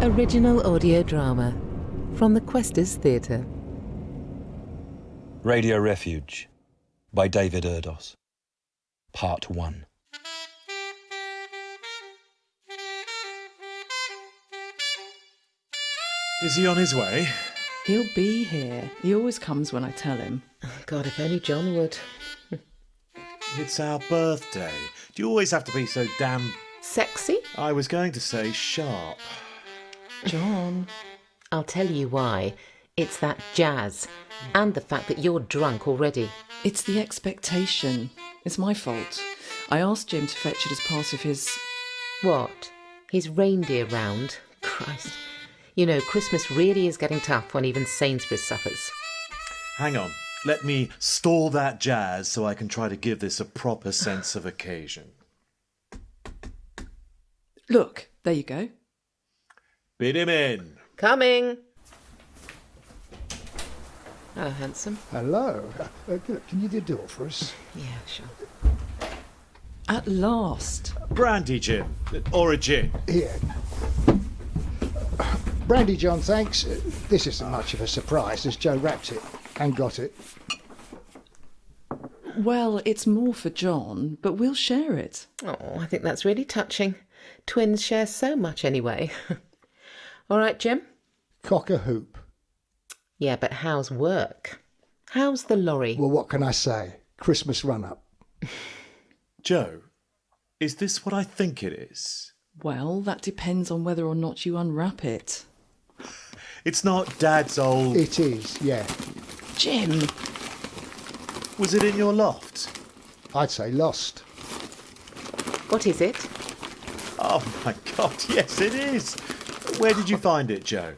Original audio drama from the Questers Theatre. Radio Refuge by David Erdos. Part 1. Is he on his way? He'll be here. He always comes when I tell him. God, if only John would. It's our birthday. Do you always have to be so damn... Sexy? I was going to say sharp. John. I'll tell you why. It's that jazz. And the fact that you're drunk already. It's the expectation. It's my fault. I asked Jim to fetch it as part of his... What? His reindeer round? Christ. You know, Christmas really is getting tough when even Sainsbury's suffers. Hang on. Let me stall that jazz so I can try to give this a proper sense of occasion. Look, there you go. Bid him in. Coming! Hello, handsome. Hello. Can you do the door for us? Yeah, sure. At last. Brandy, Jim. Or a gin. Here. Brandy, John, thanks. This isn't much of a surprise as Joe wrapped it and got it. Well, it's more for John, but we'll share it. Oh, I think that's really touching. Twins share so much anyway. All right, Jim? Cock a hoop. Yeah, but how's work? How's the lorry? Well, what can I say? Christmas run-up. Joe, is this what I think it is? Well, that depends on whether or not you unwrap it. It's not Dad's old... It is, yeah. Jim! Was it in your loft? I'd say lost. What is it? Oh my God, yes it is. Where did you find it, Joe?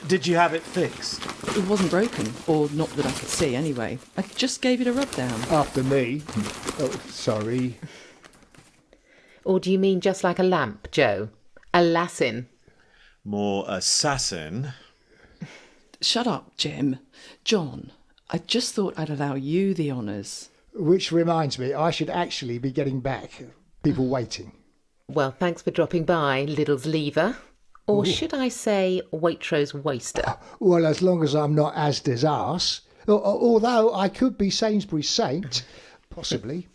Did you have it fixed? It wasn't broken, or not that I could see anyway. I just gave it a rub down. After me. Oh, sorry. Or do you mean just like a lamp, Joe? A lassin? More assassin. Shut up, Jim. John, I just thought I'd allow you the honours. Which reminds me, I should actually be getting back. People waiting. Well, thanks for dropping by, Liddle's lever. Or should I say Waitrose waster? Well, as long as I'm not Asda's arse. Although I could be Sainsbury's saint. Possibly.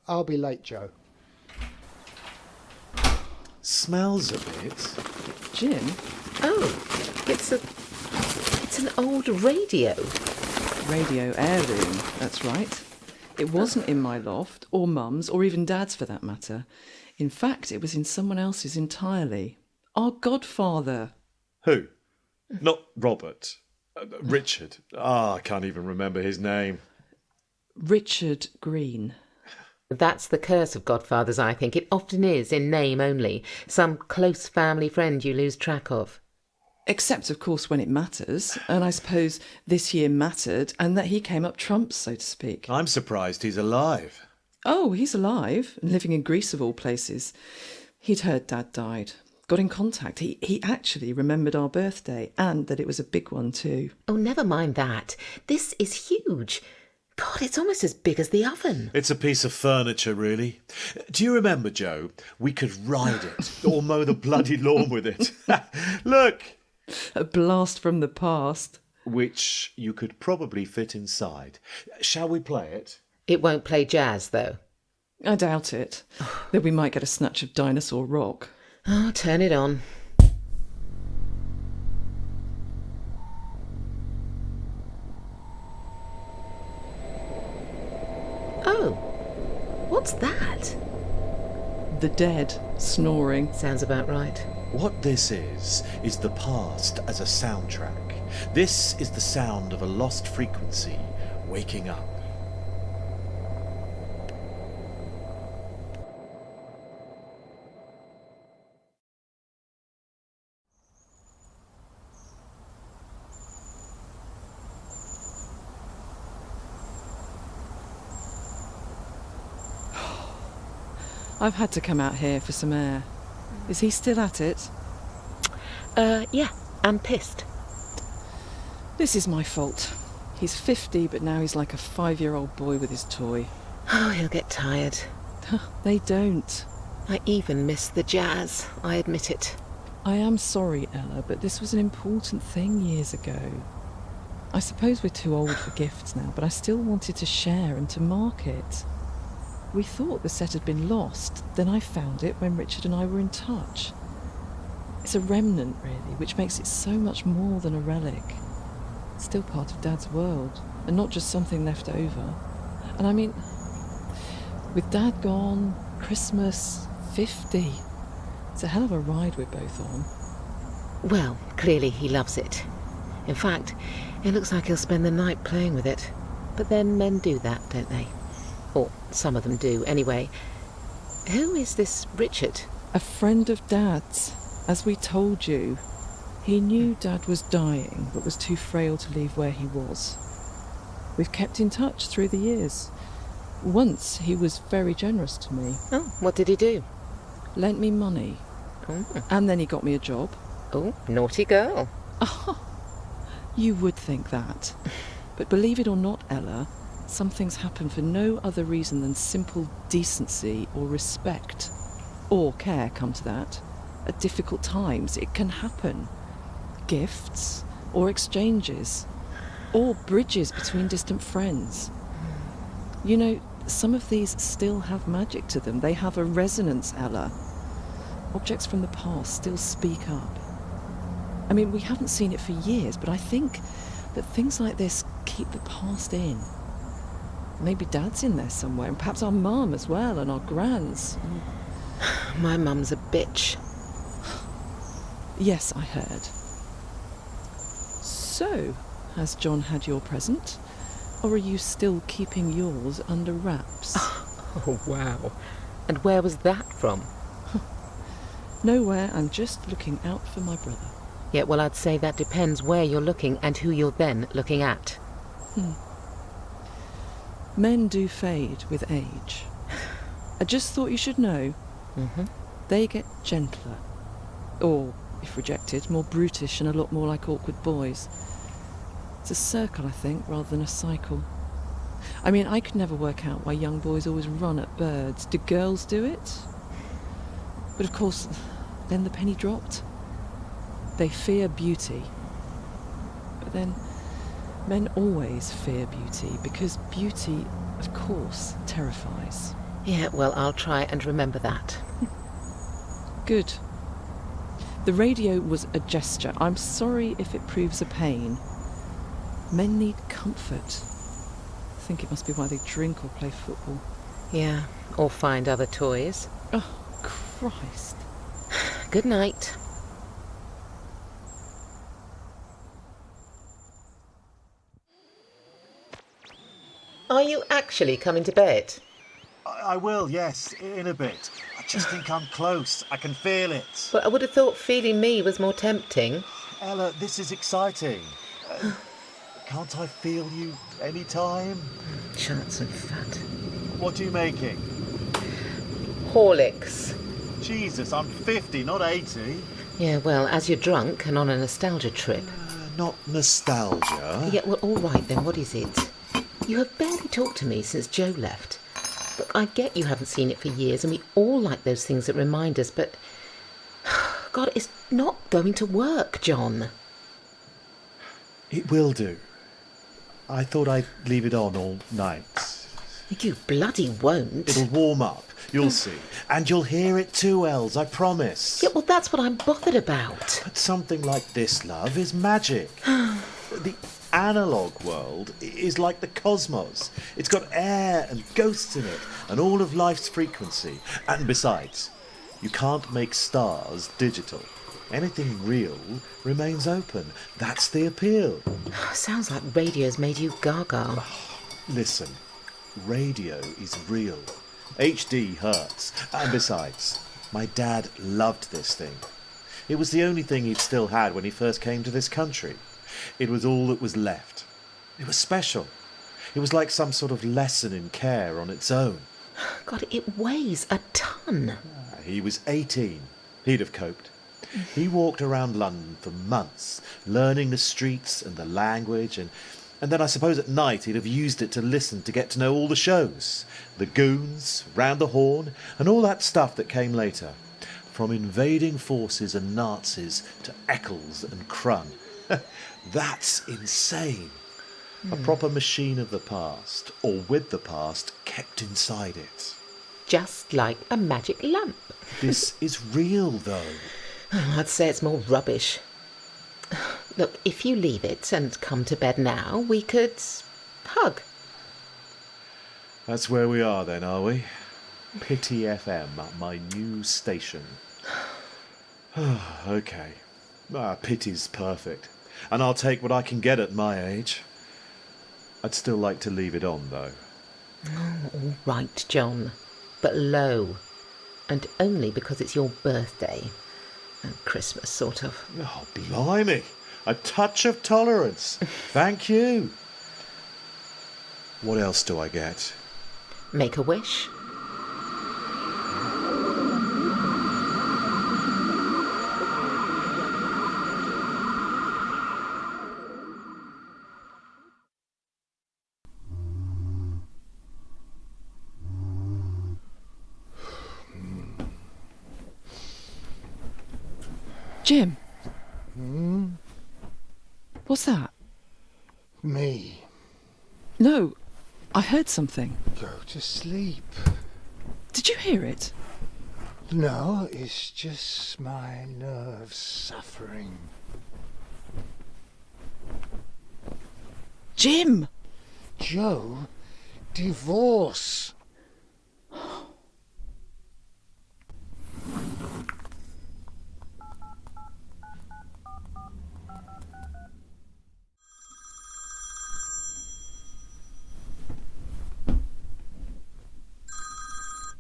I'll be late, Joe. Smells a bit. Jim? Oh, it's an old radio. Radio heirloom, that's right. It wasn't in my loft, or Mum's, or even Dad's for that matter. In fact, it was in someone else's entirely. Our godfather. Who? Not Robert. Richard. I can't even remember his name. Richard Green. That's the curse of godfathers, I think. It often is, in name only. Some close family friend you lose track of. Except, of course, when it matters. And I suppose this year mattered, and that he came up trumps, so to speak. I'm surprised he's alive. Oh, he's alive, and living in Greece of all places. He'd heard Dad died. Got in contact. He actually remembered our birthday, and that it was a big one too. Oh, never mind that. This is huge. God, it's almost as big as the oven. It's a piece of furniture, really. Do you remember, Joe? We could ride it or mow the bloody lawn with it. Look! A blast from the past. Which you could probably fit inside. Shall we play it? It won't play jazz, though. I doubt it. Though we might get a snatch of dinosaur rock. Oh, turn it on. Oh, what's that? The dead snoring. Sounds about right. What this is the past as a soundtrack. This is the sound of a lost frequency waking up. I've had to come out here for some air. Is he still at it? Yeah, and pissed. This is my fault. He's 50, but now he's like a 5-year-old boy with his toy. Oh, he'll get tired. They don't. I even miss the jazz, I admit it. I am sorry, Ella, but this was an important thing years ago. I suppose we're too old for gifts now, but I still wanted to share and to mark it. We thought the set had been lost, then I found it when Richard and I were in touch. It's a remnant, really, which makes it so much more than a relic. It's still part of Dad's world, and not just something left over. And I mean, with Dad gone, Christmas, 50. It's a hell of a ride we're both on. Well, clearly he loves it. In fact, it looks like he'll spend the night playing with it. But then men do that, don't they? Or some of them do, anyway. Who is this Richard? A friend of Dad's, as we told you. He knew Dad was dying, but was too frail to leave where he was. We've kept in touch through the years. Once he was very generous to me. Oh, what did he do? Lent me money. Oh, And then he got me a job. oh, naughty girl. You would think that. But believe it or not, Ella, some things happen for no other reason than simple decency or respect. Or care, come to that. At difficult times, it can happen. Gifts, or exchanges, or bridges between distant friends. You know, some of these still have magic to them. They have a resonance, Ella. Objects from the past still speak up. I mean, we haven't seen it for years, but I think that things like this keep the past in. Maybe Dad's in there somewhere, and perhaps our mum as well, and our grands. My mum's a bitch. Yes, I heard. So, has John had your present? Or are you still keeping yours under wraps? Oh, wow. And where was that from? Nowhere, I'm just looking out for my brother. Yeah, well, I'd say that depends where you're looking and who you're then looking at. Men do fade with age. I just thought you should know. They get gentler. Or, if rejected, more brutish and a lot more like awkward boys. It's a circle, I think, rather than a cycle. I mean, I could never work out why young boys always run at birds. Do girls do it? But of course, then the penny dropped. They fear beauty. But then, men always fear beauty, because beauty, of course, terrifies. Yeah, well, I'll try and remember that. Good. The radio was a gesture. I'm sorry if it proves a pain. Men need comfort. I think it must be why they drink or play football. Yeah, or find other toys. Oh, Christ. Good night. Are you actually coming to bed? I will, yes, in a bit. I just think I'm close. I can feel it. Well, I would have thought feeling me was more tempting. Ella, this is exciting. Can't I feel you any time? Chance and fat. What are you making? Horlicks. Jesus, I'm 50, not 80. Yeah, well, as you're drunk and on a nostalgia trip. Not nostalgia. Yeah, well, all right then, what is it? You have barely talked to me since Joe left. Look, I get you haven't seen it for years, and we all like those things that remind us, but... God, it's not going to work, John. It will do. I thought I'd leave it on all night. You bloody won't. It'll warm up, you'll see. And you'll hear it too, Els, I promise. Yeah, well, that's what I'm bothered about. But something like this, love, is magic. The analogue world is like the cosmos. It's got air and ghosts in it, and all of life's frequency. And besides, you can't make stars digital. Anything real remains open. That's the appeal. Sounds like radio's made you gaga. Listen, radio is real. HD hurts. And besides, my dad loved this thing. It was the only thing he'd still had when he first came to this country. It was all that was left. It was special. It was like some sort of lesson in care on its own. God, it weighs a ton. He was 18. He'd have coped. He walked around London for months, learning the streets and the language, and then I suppose at night he'd have used it to listen to get to know all the shows, the goons, Round the Horn, and all that stuff that came later. From invading forces and Nazis to Eccles and Crun. That's insane. A proper machine of the past, or with the past, kept inside it. Just like a magic lamp. This is real, though. I'd say it's more rubbish. Look, if you leave it and come to bed now, we could hug. That's where we are then, are we? Pity FM, my new station. Okay. Pity's perfect. And I'll take what I can get at my age. I'd still like to leave it on, though. All right, John. But low. And only because it's your birthday. And Christmas, sort of. Oh, blimey. A touch of tolerance. Thank you. What else do I get? Make a wish. Jim? What's that? Me. No, I heard something. Go to sleep. Did you hear it? No, it's just my nerves suffering. Jim! Joe, divorce.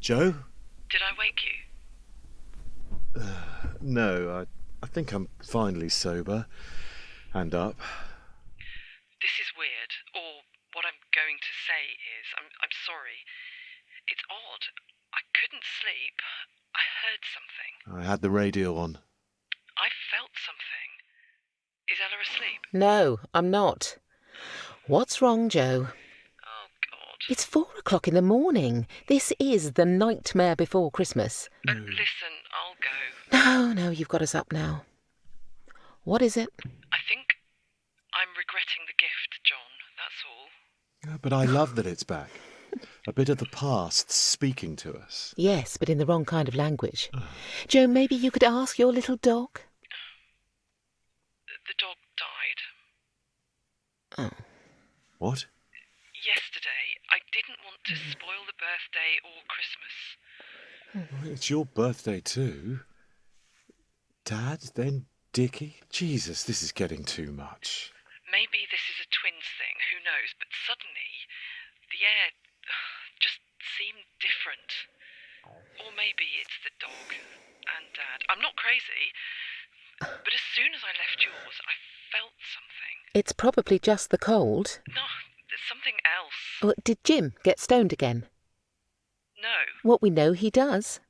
Joe? Did I wake you? No, I think I'm finally sober. And up. This is weird, or what I'm going to say is, I'm sorry. It's odd. I couldn't sleep. I heard something. I had the radio on. I felt something. Is Ella asleep? No, I'm not. What's wrong, Joe? Oh, God. It's 4:00 in the morning. This is the nightmare before Christmas. Listen, I'll go. No, you've got us up now. What is it? I think I'm regretting the gift, John, that's all. But I love that it's back. A bit of the past speaking to us. Yes, but in the wrong kind of language. Joe, maybe you could ask your little dog? The dog died. Oh. What? Yesterday. I didn't want to spoil the birthday or Christmas. It's your birthday too. Dad, then Dickie? Jesus, this is getting too much. Maybe this is a twins thing, who knows, but suddenly the air just seemed different. Or maybe it's the dog and Dad. I'm not crazy, but as soon as I left yours, I felt something. It's probably just the cold. No, there's something else. Oh, did Jim get stoned again? No. What we know he does.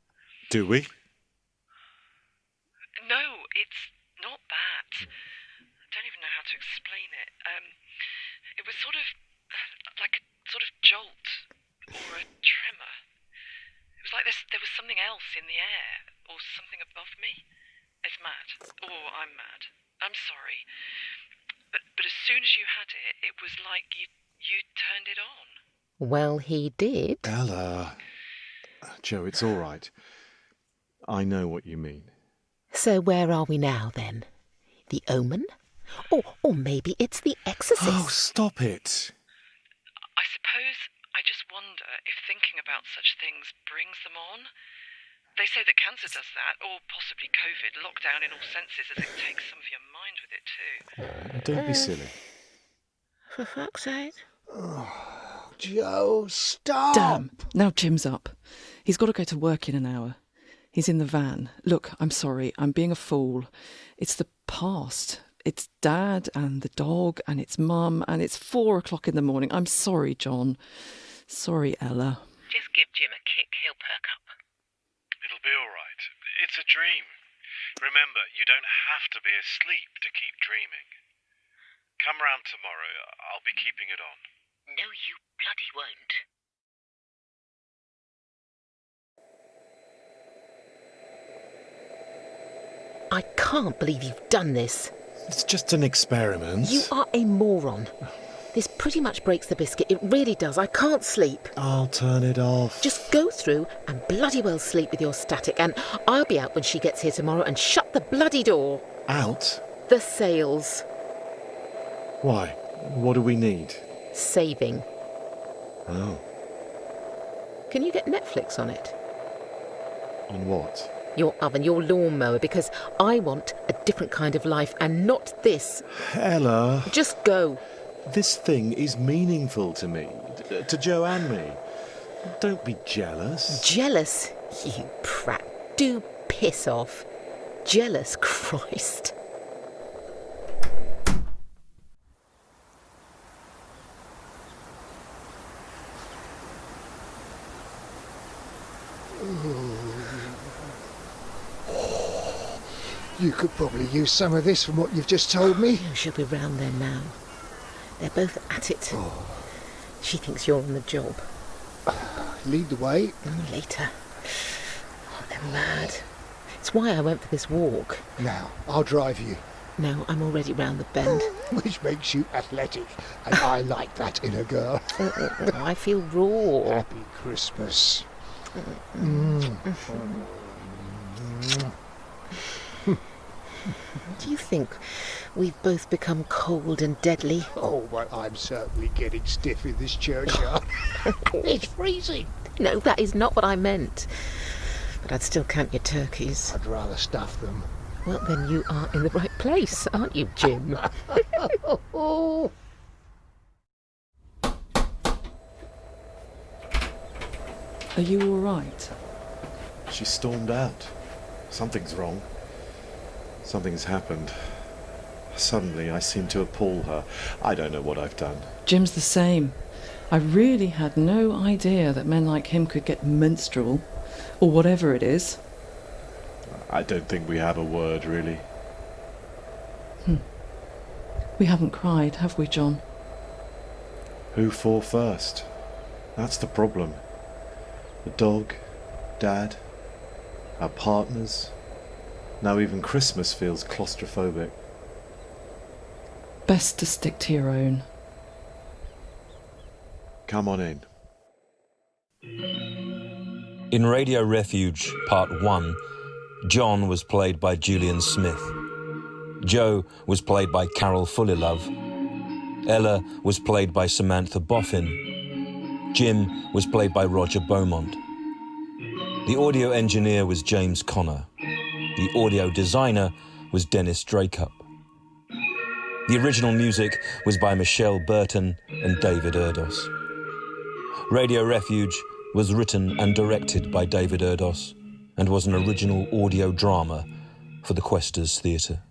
Do we? No, it's not that. I don't even know how to explain it. It was sort of like a sort of jolt or a tremor. It was like there was something else in the air or something above me. It's mad. Or I'm mad. I'm sorry. But as soon as you had it, it was like you turned it on. Well, he did. Ella. Joe, it's all right. I know what you mean. So where are we now, then? The Omen? Or maybe it's The Exorcist. Oh, stop it. I suppose I just wonder if thinking about such things brings them on. They say that cancer does that, or possibly COVID, lockdown in all senses, as it takes some of your mind with it too. Don't be silly. For fuck's sake. Joe, stop! Damn! Now Jim's up. He's got to go to work in an hour. He's in the van. Look, I'm sorry. I'm being a fool. It's the past. It's Dad and the dog and it's Mum and it's 4:00 in the morning. I'm sorry, John. Sorry, Ella. Just give Jim a kick. He'll perk up. It'll be all right. It's a dream. Remember, you don't have to be asleep to keep dreaming. Come round tomorrow. I'll be keeping it on. No, you bloody won't. can't believe you've done this. It's just an experiment. You are a moron. This pretty much breaks the biscuit. It really does. I can't sleep. I'll turn it off. Just go through and bloody well sleep with your static, and I'll be out when she gets here tomorrow, and shut the bloody door. Out? The sales. Why? What do we need? Saving. Oh. Can you get Netflix on it? On what? Your oven, your lawnmower, because I want a different kind of life and not this. Ella. Just go. This thing is meaningful to me. To Joe and me. Don't be jealous. Jealous? You prat. Do piss off. Jealous, Christ. You could probably use some of this from what you've just told me. She'll be round there now. They're both at it. She thinks you're on the job. Lead the way. Later. Oh, they're mad. It's why I went for this walk. Now, I'll drive you. No, I'm already round the bend. Which makes you athletic. And I like that in a girl. I feel raw. Happy Christmas. Do you think we've both become cold and deadly? Oh, well, I'm certainly getting stiff in this churchyard. It's freezing. No, that is not what I meant. But I'd still count your turkeys. I'd rather stuff them. Well, then you are in the right place, aren't you, Jim? Oh. Are you all right? She stormed out. Something's wrong. Something's happened. Suddenly, I seem to appall her. I don't know what I've done. Jim's the same. I really had no idea that men like him could get menstrual, or whatever it is. I don't think we have a word, really. We haven't cried, have we, John? Who for first? That's the problem. The dog, Dad, our partners. Now even Christmas feels claustrophobic. Best to stick to your own. Come on in. In Radio Refuge, Part 1, John was played by Julian Smith. Joe was played by Carol Fullilove. Ella was played by Samantha Boffin. Jim was played by Roger Beaumont. The audio engineer was James Connor. The audio designer was Dennis Dracup. The original music was by Michelle Burton and David Erdos. Radio Refuge was written and directed by David Erdos and was an original audio drama for the Questors Theatre.